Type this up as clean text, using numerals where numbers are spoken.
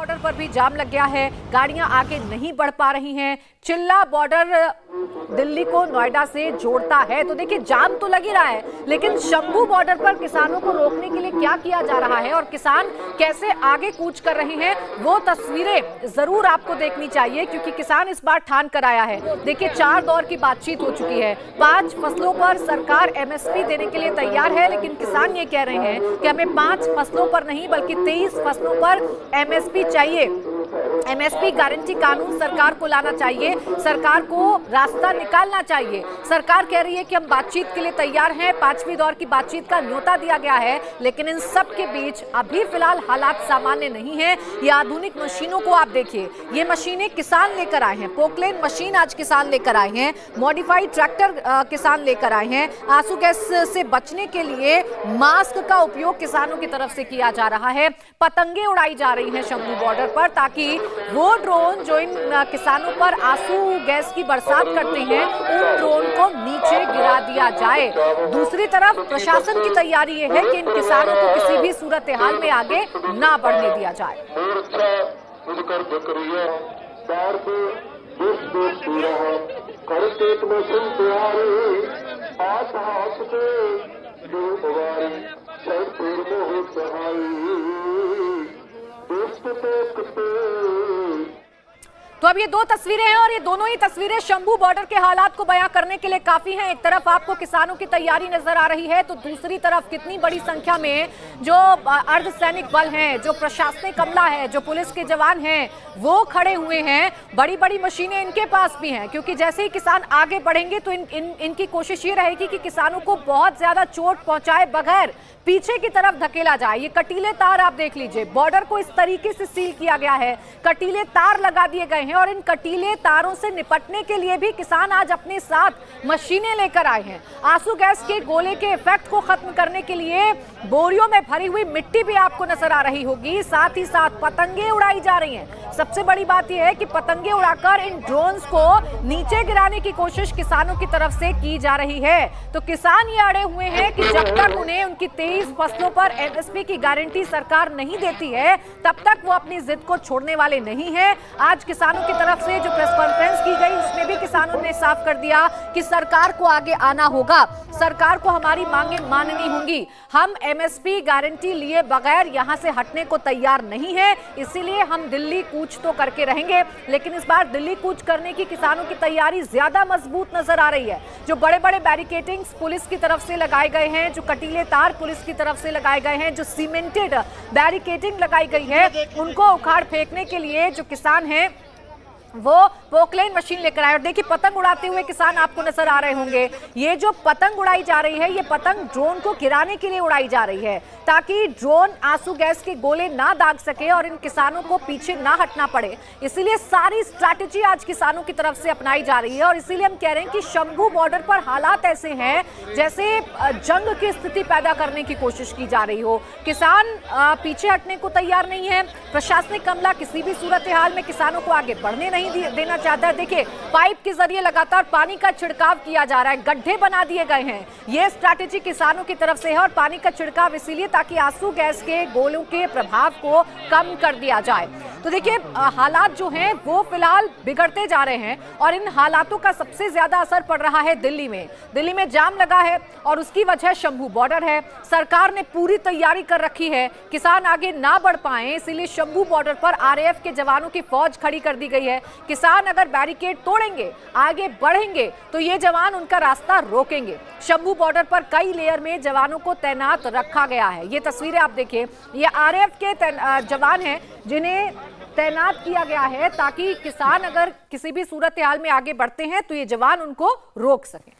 Border पर भी जाम लग गया है, गाड़ियां आगे नहीं बढ़ पा रही हैं। चिल्ला बॉर्डर दिल्ली को नोएडा से जोड़ता है, तो देखिए जाम तो लग ही रहा है, लेकिन शंभू बॉर्डर पर किसानों को रोकने के लिए क्या किया जा रहा है और किसान कैसे आगे कूच कर रहे हैं, वो तस्वीरें जरूर आपको देखनी चाहिए, क्योंकि किसान इस बार ठान कर आया है। देखिए 4 दौर की बातचीत हो चुकी है, 5 फसलों पर सरकार एमएसपी देने के लिए तैयार है, लेकिन किसान ये कह रहे हैं कि हमें 5 फसलों पर नहीं बल्कि 23 फसलों पर एमएसपी चाहिए। एमएसपी गारंटी कानून सरकार को लाना चाहिए, सरकार को रास्ता निकालना चाहिए। सरकार कह रही है कि हम बातचीत के लिए तैयार हैं, 5वीं दौर की बातचीत का न्योता दिया गया है, लेकिन इन सब के बीच अभी फिलहाल हालात सामान्य नहीं है। ये आधुनिक मशीनों को आप देखिए, ये मशीनें किसान लेकर आए हैं, पोकलेन मशीन आज किसान लेकर आए हैं, मॉडिफाइड ट्रैक्टर किसान लेकर आए हैं। आंसू गैस से बचने के लिए मास्क का उपयोग किसानों की तरफ से किया जा रहा है। पतंगे उड़ाई जा रही हैं शंभू बॉर्डर पर, ताकि वो ड्रोन जो इन किसानों पर आंसू गैस की बरसात करते हैं, उन ड्रोन को नीचे गिरा दिया जाए। दूसरी तरफ प्रशासन की तैयारी ये है कि इन किसानों को किसी भी सूरत हाल में आगे ना बढ़ने दिया जाए। तो अब ये 2 तस्वीरें हैं और ये दोनों ही तस्वीरें शंभू बॉर्डर के हालात को बयां करने के लिए काफी हैं। एक तरफ आपको किसानों की तैयारी नजर आ रही है, तो दूसरी तरफ कितनी बड़ी संख्या में जो अर्धसैनिक बल हैं, जो प्रशासनिक अमला है, जो पुलिस के जवान हैं, वो खड़े हुए हैं। बड़ी बड़ी मशीनें इनके पास भी हैं, क्योंकि जैसे ही किसान आगे बढ़ेंगे तो इनकी कोशिश ये रहेगी कि किसानों को बहुत ज्यादा चोट पहुंचाए बगैर पीछे की तरफ धकेला जाए। ये कटीले तार आप देख लीजिए, बॉर्डर को इस तरीके से सील किया गया है, कटीले तार लगा दिए गए हैं, और इन कटीले तारों से निपटने के लिए भी किसान आज अपने साथ मशीनें लेकर आए हैं। आंसू गैस के गोले के इफेक्ट को खत्म करने के लिए बोरियों में भरी हुई मिट्टी भी आपको नजर आ रही होगी, साथ ही साथ पतंगे उड़ाई जा रही हैं। सबसे बड़ी बात यह है कि पतंगे उड़ाकर इन ड्रोन्स को नीचे गिराने की कोशिश किसानों की तरफ से की जा रही है। तो किसान ये अड़े हुए हैं कि जब तक उन्हें उनकी 23 फसलों पर एमएसपी की गारंटी सरकार नहीं देती है, तब तक वो अपनी जिद को छोड़ने वाले नहीं है। आज किसानों की तरफ से जो प्रेस कॉन्फ्रेंस की गई, उसमें भी किसानों ने साफ कर दिया कि सरकार को आगे आना होगा, सरकार को हमारी मांगे माननी होंगी। हम एमएसपी गारंटी लिए बगैर यहां से हटने को तैयार नहीं है, इसीलिए हम दिल्ली कूच तो करके रहेंगे। लेकिन इस बार दिल्ली कूच करने की किसानों की तैयारी ज्यादा मजबूत नजर आ रही है। जो बड़े बड़े बैरिकेडिंग्स पुलिस की तरफ से लगाए गए हैं, जो कटीले तार पुलिस की तरफ से लगाए गए हैं, जो सीमेंटेड बैरिकेडिंग लगाई गई है, उनको उखाड़ फेंकने के लिए जो किसान हैं वो पोकलेन मशीन लेकर आए। और देखिए पतंग उड़ाते हुए किसान आपको नजर आ रहे होंगे। ये जो पतंग उड़ाई जा रही है, ये पतंग ड्रोन को गिराने के लिए उड़ाई जा रही है, ताकि ड्रोन आंसू गैस के गोले ना दाग सके और इन किसानों को पीछे ना हटना पड़े। इसीलिए सारी स्ट्रैटेजी आज किसानों की तरफ से अपनाई जा रही है, और इसीलिए हम कह रहे हैं कि शंभू बॉर्डर पर हालात ऐसे हैं जैसे जंग की स्थिति पैदा करने की कोशिश की जा रही हो। किसान पीछे हटने को तैयार नहीं है, प्रशासनिक अमला किसी भी सूरत हाल में किसानों को आगे बढ़ने नहीं देना चाहता है। देखिए पाइप के जरिए लगातार पानी का छिड़काव किया जा रहा है, गड्ढे बना दिए गए हैं। यह स्ट्रैटेजी किसानों की तरफ से है, और पानी का छिड़काव इसीलिए ताकि आंसू गैस के गोलों के प्रभाव को कम कर दिया जाए। तो देखिए हालात जो हैं वो फिलहाल बिगड़ते जा रहे हैं, और इन हालातों का सबसे ज्यादा असर पड़ रहा है दिल्ली में। दिल्ली में जाम लगा है और उसकी वजह शंभू बॉर्डर है। सरकार ने पूरी तैयारी कर रखी है, किसान आगे ना बढ़ पाए, इसीलिए शंभू बॉर्डर पर आरएएफ के जवानों की फौज खड़ी कर दी गई है। किसान अगर बैरिकेड तोड़ेंगे, आगे बढ़ेंगे, तो ये जवान उनका रास्ता रोकेंगे। शंभू बॉर्डर पर कई लेयर में जवानों को तैनात रखा गया है। ये तस्वीरें आप देखिए, ये आरएएफ के जवान हैं जिन्हें तैनात किया गया है, ताकि किसान अगर किसी भी सूरत हाल में आगे बढ़ते हैं तो ये जवान उनको रोक सकें।